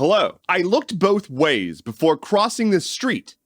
Hello. I looked both ways before crossing this street,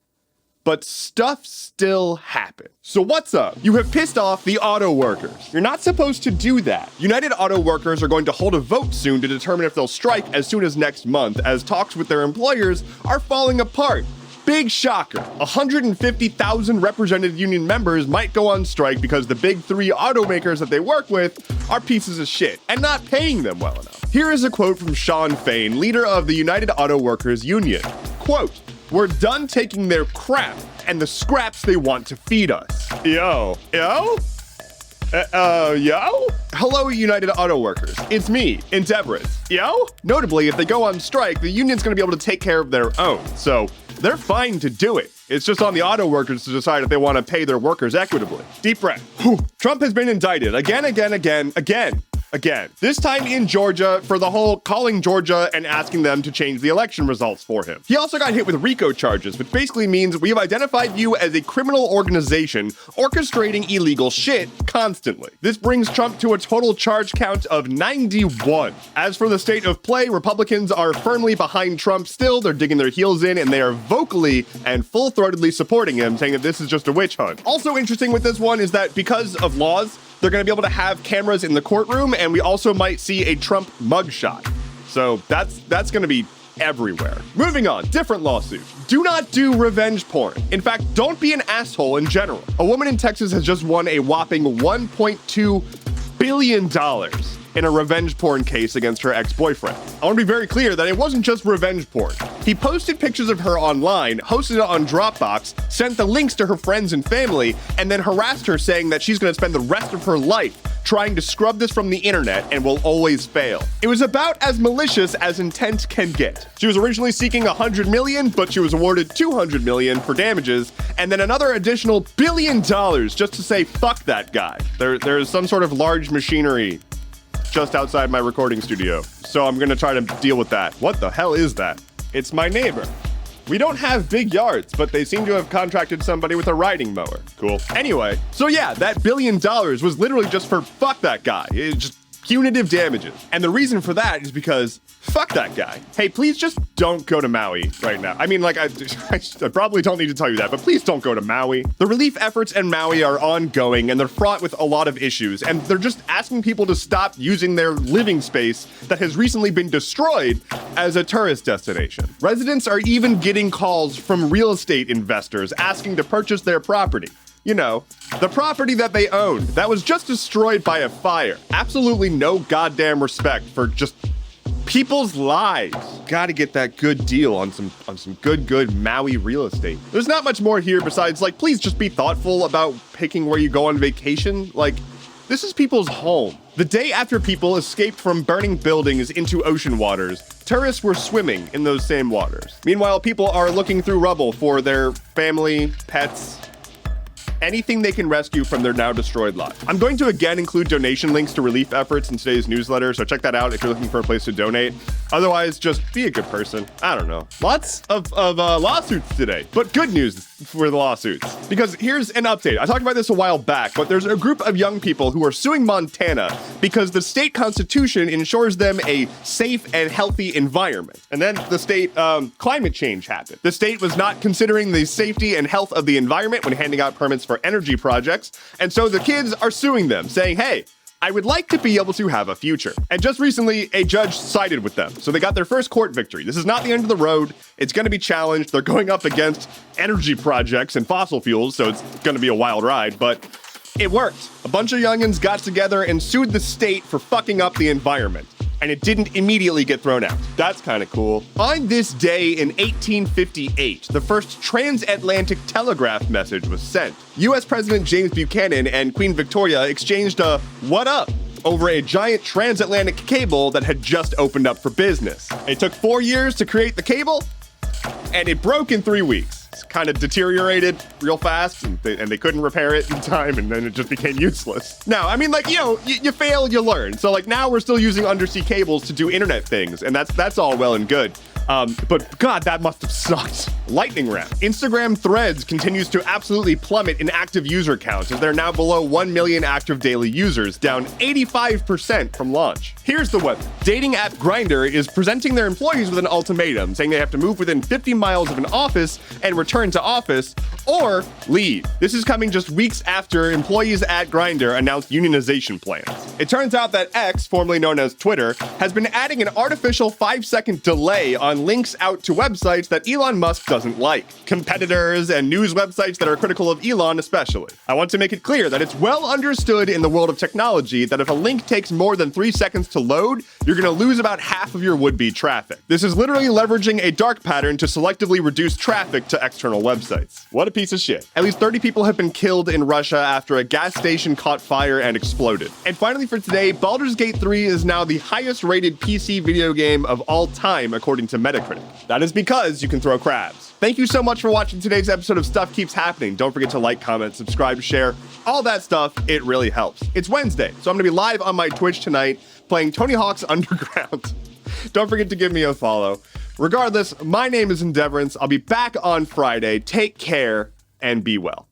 but stuff still happened. So what's up? You have pissed off the auto workers. You're not supposed to do that. United Auto Workers are going to hold a vote soon to determine if they'll strike as soon as next month, as talks with their employers are falling apart. Big shocker. 150,000 represented union members might go on strike because the big three automakers that they work with are pieces of shit and not paying them well enough. Here is a quote from Sean Fain, leader of the United Auto Workers Union. Quote, "We're done taking their crap and the scraps they want to feed us." Yo? Hello, United Auto Workers. It's me, Indictment. Yo? Notably, if they go on strike, the union's gonna be able to take care of their own, so they're fine to do it. It's just on the auto workers to decide if they want to pay their workers equitably. Deep breath. Whew. Trump has been indicted again. This time in Georgia for the whole calling Georgia and asking them to change the election results for him. He also got hit with RICO charges, which basically means we have identified you as a criminal organization orchestrating illegal shit constantly. This brings Trump to a total charge count of 91. As for the state of play, Republicans are firmly behind Trump still. They're digging their heels in and they are vocally and full-throatedly supporting him, saying that this is just a witch hunt. Also interesting with this one is that because of laws, they're going to be able to have cameras in the courtroom, and we also might see a Trump mugshot. So that's going to be everywhere. Moving on, different lawsuit. Do not do revenge porn. In fact, don't be an asshole in general. A woman in Texas has just won a whopping $1.2 billion in a revenge porn case against her ex-boyfriend. I want to be very clear that it wasn't just revenge porn. He posted pictures of her online, hosted it on Dropbox, sent the links to her friends and family, and then harassed her saying that she's going to spend the rest of her life trying to scrub this from the internet and will always fail. It was about as malicious as intent can get. She was originally seeking $100 million, but she was awarded $200 million for damages, and then another additional $1 billion just to say fuck that guy. There is some sort of large machinery just outside my recording studio, so I'm gonna try to deal with that. What the hell is that? It's my neighbor. We don't have big yards, but they seem to have contracted somebody with a riding mower. Cool. Anyway, so yeah, that $1 billion was literally just for fuck that guy. It's just punitive damages. And the reason for that is because fuck that guy. Hey, please just don't go to Maui right now. I mean, like, I probably don't need to tell you that, but please don't go to Maui. The relief efforts in Maui are ongoing and they're fraught with a lot of issues, and they're just asking people to stop using their living space that has recently been destroyed as a tourist destination. Residents are even getting calls from real estate investors asking to purchase their property. You know, the property that they owned that was just destroyed by a fire. Absolutely no goddamn respect for just people's lives. Gotta get that good deal on some good Maui real estate. There's not much more here besides, like, please just be thoughtful about picking where you go on vacation. Like, this is people's home. The day after people escaped from burning buildings into ocean waters, tourists were swimming in those same waters. Meanwhile, people are looking through rubble for their family, pets, anything they can rescue from their now destroyed lives. I'm going to again include donation links to relief efforts in today's newsletter, so check that out if you're looking for a place to donate. Otherwise, just be a good person. I don't know. Lots of lawsuits today, but good news for the lawsuits. Because here's an update. I talked about this a while back, but there's a group of young people who are suing Montana because the state constitution ensures them a safe and healthy environment. And then the state climate change happened. The state was not considering the safety and health of the environment when handing out permits for energy projects. And so the kids are suing them, saying, hey, I would like to be able to have a future. And just recently, a judge sided with them. So they got their first court victory. This is not the end of the road. It's going to be challenged. They're going up against energy projects and fossil fuels, so it's going to be a wild ride, but it worked. A bunch of youngins got together and sued the state for fucking up the environment, and it didn't immediately get thrown out. That's kind of cool. On this day in 1858, the first transatlantic telegraph message was sent. US President James Buchanan and Queen Victoria exchanged a "what up" over a giant transatlantic cable that had just opened up for business. It took 4 years to create the cable, and it broke in 3 weeks. It's kind of deteriorated real fast, and they couldn't repair it in time, and then it just became useless. Now, I mean, like, you know, you fail, you learn. So, like, now we're still using undersea cables to do internet things, and that's all well and good. But God, that must have sucked. Lightning round. Instagram Threads continues to absolutely plummet in active user counts as they're now below 1 million active daily users, down 85% from launch. Here's the weather. Dating app Grindr is presenting their employees with an ultimatum, saying they have to move within 50 miles of an office and return to office or leave. This is coming just weeks after employees at Grindr announced unionization plans. It turns out that X, formerly known as Twitter, has been adding an artificial 5-second delay on links out to websites that Elon Musk doesn't like. Competitors and news websites that are critical of Elon especially. I want to make it clear that it's well understood in the world of technology that if a link takes more than 3 seconds to load, you're going to lose about half of your would-be traffic. This is literally leveraging a dark pattern to selectively reduce traffic to external websites. What a piece of shit. At least 30 people have been killed in Russia after a gas station caught fire and exploded. And finally for today, Baldur's Gate 3 is now the highest rated PC video game of all time according to Metacritic. That is because you can throw crabs. Thank you so much for watching today's episode of Stuff Keeps Happening. Don't forget to like, comment, subscribe, share, all that stuff. It really helps. It's Wednesday, so I'm going to be live on my Twitch tonight playing Tony Hawk's Underground. Don't forget to give me a follow. Regardless, my name is Endeavorance. I'll be back on Friday. Take care and be well.